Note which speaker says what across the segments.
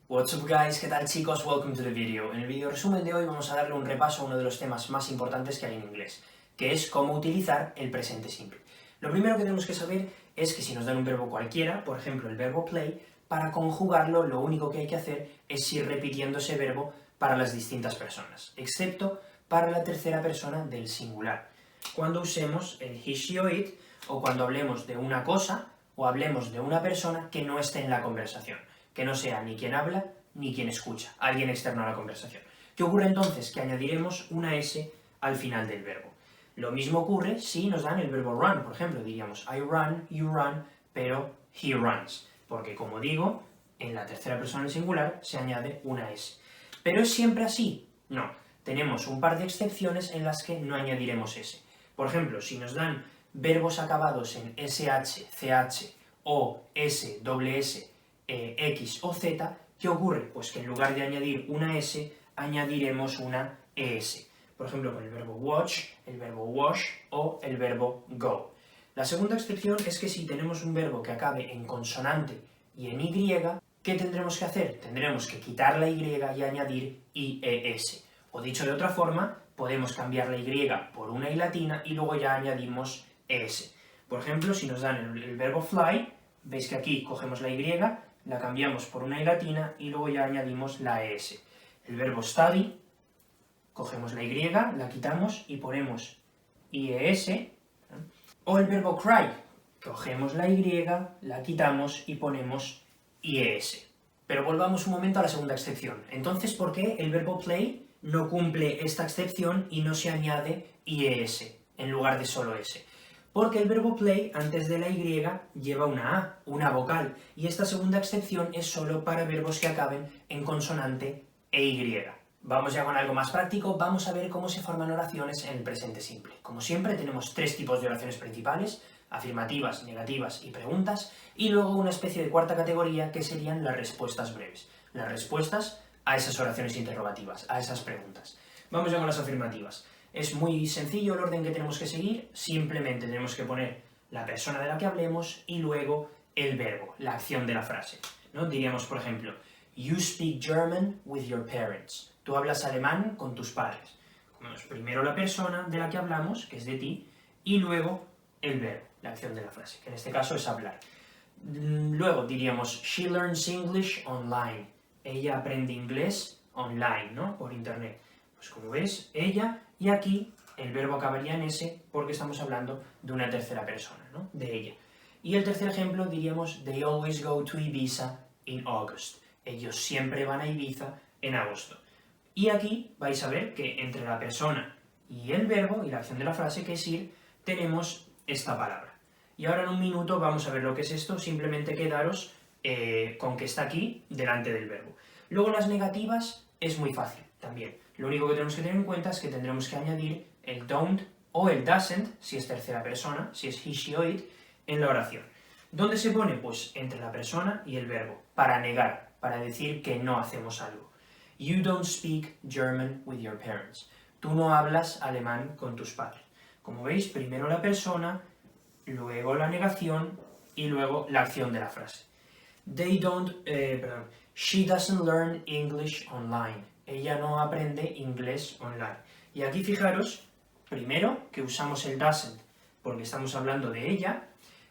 Speaker 1: What's up guys, ¿qué tal chicos? Welcome to the video. En el video resumen de hoy vamos a darle un repaso a uno de los temas más importantes que hay en inglés, que es cómo utilizar el presente simple. Lo primero que tenemos que saber es que si nos dan un verbo cualquiera, por ejemplo el verbo play, para conjugarlo lo único que hay que hacer es ir repitiendo ese verbo para las distintas personas, excepto para la tercera persona del singular. Cuando usemos el he, she o it, o cuando hablemos de una cosa o hablemos de una persona que no esté en la conversación, que no sea ni quien habla ni quien escucha, alguien externo a la conversación. ¿Qué ocurre entonces? Que añadiremos una S al final del verbo. Lo mismo ocurre si nos dan el verbo run, por ejemplo, diríamos I run, you run, pero he runs, porque como digo, en la tercera persona del singular se añade una S. ¿Pero es siempre así? No. Tenemos un par de excepciones en las que no añadiremos S. Por ejemplo, si nos dan verbos acabados en SH, CH o S, SS, X o Z, ¿qué ocurre? Pues que en lugar de añadir una S, añadiremos una ES. Por ejemplo, con el verbo watch, el verbo wash o el verbo go. La segunda excepción es que si tenemos un verbo que acabe en consonante y en Y, ¿qué tendremos que hacer? Tendremos que quitar la Y y añadir IES. O dicho de otra forma, podemos cambiar la Y por una I latina y luego ya añadimos ES. Por ejemplo, si nos dan el verbo fly, veis que aquí cogemos la Y, la cambiamos por una I latina y luego ya añadimos la ES. El verbo study, cogemos la Y, la quitamos y ponemos IES. O el verbo cry, cogemos la Y, la quitamos y ponemos IES. Pero volvamos un momento a la segunda excepción. Entonces, ¿por qué el verbo play no cumple esta excepción y no se añade IES en lugar de solo S? Porque el verbo play antes de la Y lleva una A, una vocal, y esta segunda excepción es solo para verbos que acaben en consonante e Y. Vamos ya con algo más práctico, vamos a ver cómo se forman oraciones en el presente simple. Como siempre tenemos tres tipos de oraciones principales, afirmativas, negativas y preguntas, y luego una especie de cuarta categoría que serían las respuestas breves, las respuestas a esas oraciones interrogativas, a esas preguntas. Vamos ya con las afirmativas. Es muy sencillo el orden que tenemos que seguir, simplemente tenemos que poner la persona de la que hablemos y luego el verbo, la acción de la frase, ¿no? Diríamos, por ejemplo, You speak German with your parents. Tú hablas alemán con tus padres. Primero la persona de la que hablamos, que es de ti, y luego el verbo, la acción de la frase, que en este caso es hablar. Luego diríamos, She learns English online. Ella aprende inglés online, ¿no? Por internet. Pues como ves, ella, y aquí el verbo acabaría en S porque estamos hablando de una tercera persona, ¿no? De ella. Y el tercer ejemplo diríamos, They always go to Ibiza in August. Ellos siempre van a Ibiza en agosto. Y aquí vais a ver que entre la persona y el verbo, y la acción de la frase, que es ir, tenemos esta palabra. Y ahora en un minuto vamos a ver lo que es esto, simplemente quedaros con que está aquí delante del verbo. Luego las negativas es muy fácil también. Lo único que tenemos que tener en cuenta es que tendremos que añadir el don't o el doesn't, si es tercera persona, si es he, she o it, en la oración. ¿Dónde se pone? Pues entre la persona y el verbo, para negar, para decir que no hacemos algo. You don't speak German with your parents. Tú no hablas alemán con tus padres. Como veis, primero la persona, luego la negación y luego la acción de la frase. She doesn't learn English online. Ella no aprende inglés online. Y aquí fijaros, primero, que usamos el doesn't porque estamos hablando de ella,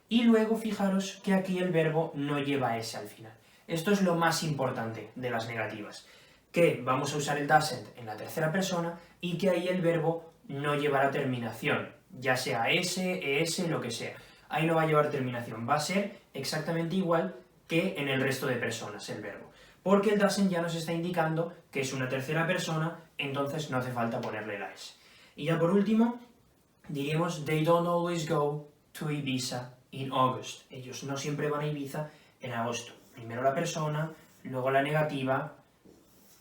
Speaker 1: y luego fijaros que aquí el verbo no lleva S al final. Esto es lo más importante de las negativas, que vamos a usar el doesn't en la tercera persona y que ahí el verbo no llevará terminación, ya sea S, ES, lo que sea. Ahí no va a llevar terminación, va a ser exactamente igual que en el resto de personas el verbo. Porque el doesn't ya nos está indicando que es una tercera persona, entonces no hace falta ponerle la S. Y ya por último, diríamos, They don't always go to Ibiza in August. Ellos no siempre van a Ibiza en agosto. Primero la persona, luego la negativa,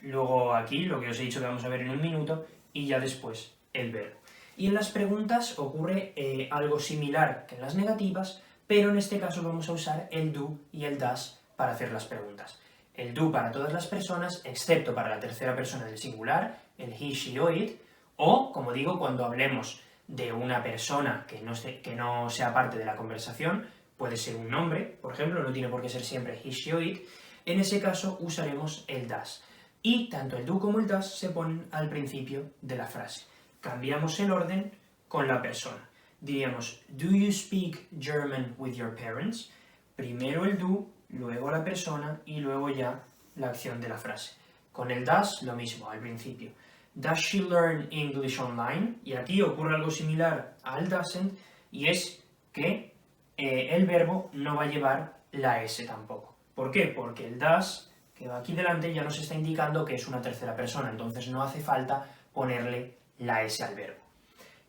Speaker 1: luego aquí, lo que os he dicho que vamos a ver en un minuto, y ya después el verbo. Y en las preguntas ocurre algo similar que en las negativas, pero en este caso vamos a usar el do y el does para hacer las preguntas. El do para todas las personas, excepto para la tercera persona del singular, el he, she o it, o, como digo, cuando hablemos de una persona que no sea parte de la conversación, puede ser un nombre, por ejemplo, no tiene por qué ser siempre he, she o it, En ese caso usaremos el das. Y tanto el do como el das se ponen al principio de la frase. Cambiamos el orden con la persona. Diríamos, do you speak German with your parents? Primero el do, luego la persona y luego ya la acción de la frase. Con el das, lo mismo, al principio. Does she learn English online? Y aquí ocurre algo similar al doesn't, y es que el verbo no va a llevar la S tampoco. ¿Por qué? Porque el does, que va aquí delante, ya nos está indicando que es una tercera persona, entonces no hace falta ponerle la S al verbo.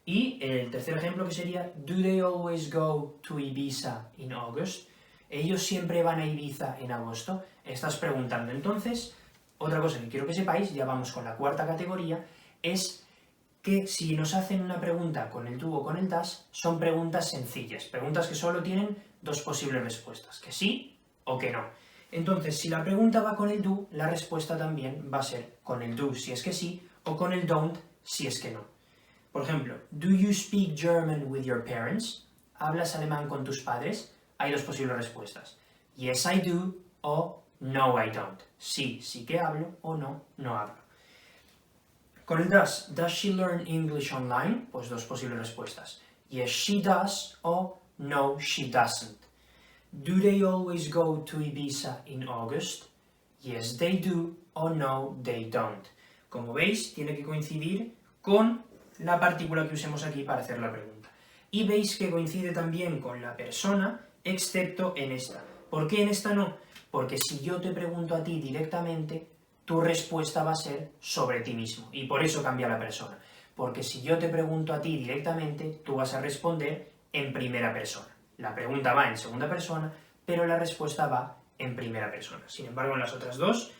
Speaker 1: Y el tercer ejemplo que sería, do they always go to Ibiza in August? ¿Ellos siempre van a Ibiza en agosto? Estás preguntando. Entonces, otra cosa que quiero que sepáis, ya vamos con la cuarta categoría, es que si nos hacen una pregunta con el do o con el das, son preguntas sencillas, preguntas que solo tienen dos posibles respuestas, que sí o que no. Entonces, si la pregunta va con el do, la respuesta también va a ser con el do si es que sí, o con el don't si es que no. Por ejemplo, do you speak German with your parents? ¿Hablas alemán con tus padres? Hay dos posibles respuestas. Yes, I do, o no, I don't. Sí, sí que hablo, o no, no hablo. Con el does she learn English online? Pues dos posibles respuestas. Yes, she does, o no, she doesn't. Do they always go to Ibiza in August? Yes, they do, o no, they don't. Como veis, tiene que coincidir con la partícula que usemos aquí para hacer la pregunta. Y veis que coincide también con la persona, excepto en esta. ¿Por qué en esta no? Porque si yo te pregunto a ti directamente, tu respuesta va a ser sobre ti mismo, y por eso cambia la persona. Porque si yo te pregunto a ti directamente, tú vas a responder en primera persona. La pregunta va en segunda persona, pero la respuesta va en primera persona. Sin embargo, en las otras dos,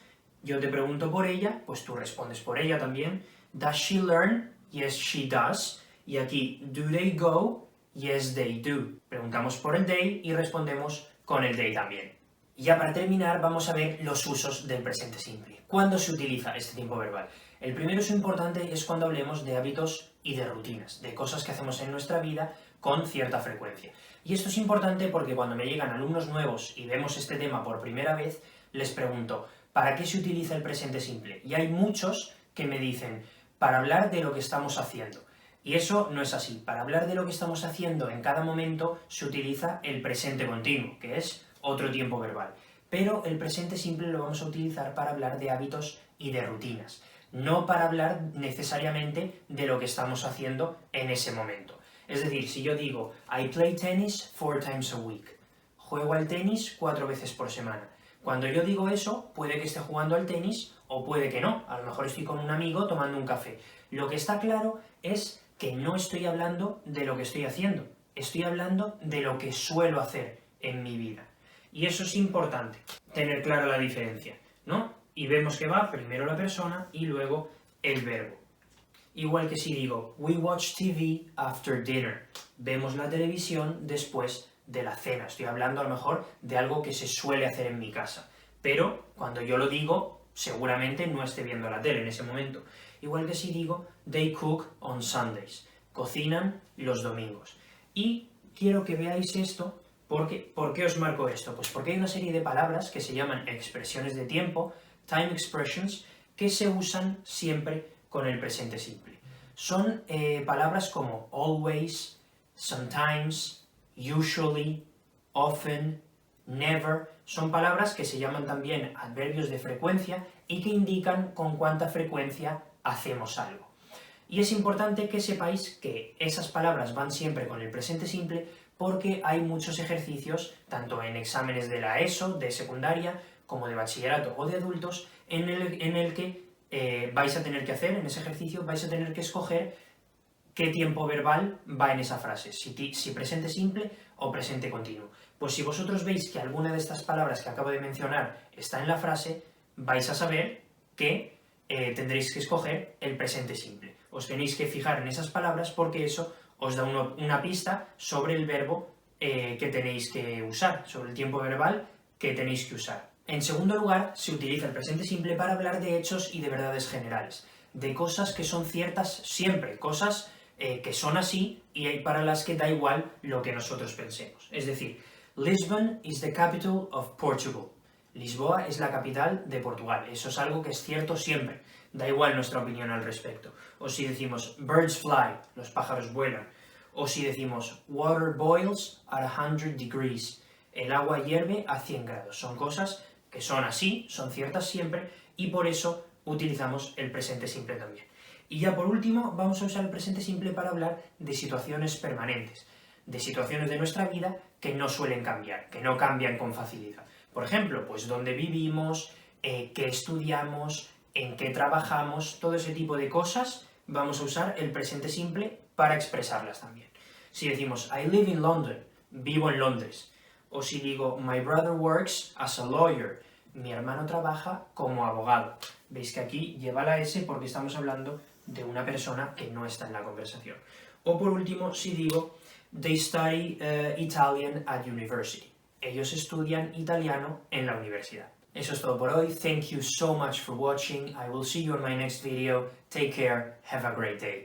Speaker 1: yo te pregunto por ella, pues tú respondes por ella también. Does she learn? Yes, she does. Y aquí, do they go? Yes, they do. Preguntamos por el they y respondemos con el they también. Y ya para terminar, vamos a ver los usos del presente simple. ¿Cuándo se utiliza este tiempo verbal? El primer uso importante es cuando hablemos de hábitos y de rutinas, de cosas que hacemos en nuestra vida con cierta frecuencia. Y esto es importante porque cuando me llegan alumnos nuevos y vemos este tema por primera vez, les pregunto, ¿para qué se utiliza el presente simple? Y hay muchos que me dicen, para hablar de lo que estamos haciendo. Y eso no es así. Para hablar de lo que estamos haciendo en cada momento se utiliza el presente continuo, que es otro tiempo verbal. Pero el presente simple lo vamos a utilizar para hablar de hábitos y de rutinas, no para hablar necesariamente de lo que estamos haciendo en ese momento. Es decir, si yo digo, I play tennis 4 times a week, juego al tenis 4 veces por semana. Cuando yo digo eso, puede que esté jugando al tenis o puede que no. A lo mejor estoy con un amigo tomando un café. Lo que está claro es que no estoy hablando de lo que estoy haciendo. Estoy hablando de lo que suelo hacer en mi vida. Y eso es importante, tener clara la diferencia, ¿no? Y vemos que va primero la persona y luego el verbo. Igual que si digo, we watch TV after dinner. Vemos la televisión después de la cena. Estoy hablando a lo mejor de algo que se suele hacer en mi casa. Pero cuando yo lo digo, seguramente no esté viendo la tele en ese momento. Igual que si digo, they cook on Sundays. Cocinan los domingos. Y quiero que veáis esto, porque ¿por qué os marco esto? Pues porque hay una serie de palabras que se llaman expresiones de tiempo, time expressions, que se usan siempre con el presente simple. Son palabras como always, sometimes, usually, often, never. Son palabras que se llaman también adverbios de frecuencia y que indican con cuánta frecuencia hacemos algo. Y es importante que sepáis que esas palabras van siempre con el presente simple porque hay muchos ejercicios, tanto en exámenes de la ESO, de secundaria, como de bachillerato o de adultos, en el que vais a tener que hacer, en ese ejercicio, vais a tener que escoger qué tiempo verbal va en esa frase, si presente simple o presente continuo. Pues si vosotros veis que alguna de estas palabras que acabo de mencionar está en la frase, vais a saber que tendréis que escoger el presente simple. Os tenéis que fijar en esas palabras porque eso os da una pista sobre el verbo que tenéis que usar, sobre el tiempo verbal que tenéis que usar. En segundo lugar, se utiliza el presente simple para hablar de hechos y de verdades generales, de cosas que son ciertas siempre, cosas que son así y para las que da igual lo que nosotros pensemos. Es decir, Lisbon is the capital of Portugal. Lisboa es la capital de Portugal. Eso es algo que es cierto siempre. Da igual nuestra opinión al respecto. O si decimos birds fly, los pájaros vuelan. O si decimos water boils at 100 degrees, el agua hierve a 100 grados. Son cosas que son así, son ciertas siempre, y por eso utilizamos el presente simple también. Y ya por último, vamos a usar el presente simple para hablar de situaciones permanentes, de situaciones de nuestra vida que no suelen cambiar, que no cambian con facilidad. Por ejemplo, pues dónde vivimos, qué estudiamos, en qué trabajamos, todo ese tipo de cosas, vamos a usar el presente simple para expresarlas también. Si decimos I live in London, vivo en Londres, o si digo my brother works as a lawyer, mi hermano trabaja como abogado. Veis que aquí lleva la S porque estamos hablando de una persona que no está en la conversación. O por último, si digo they study Italian at university, ellos estudian italiano en la universidad. Eso es todo por hoy. Thank you so much for watching. I will see you in my next video. Take care. Have a great day.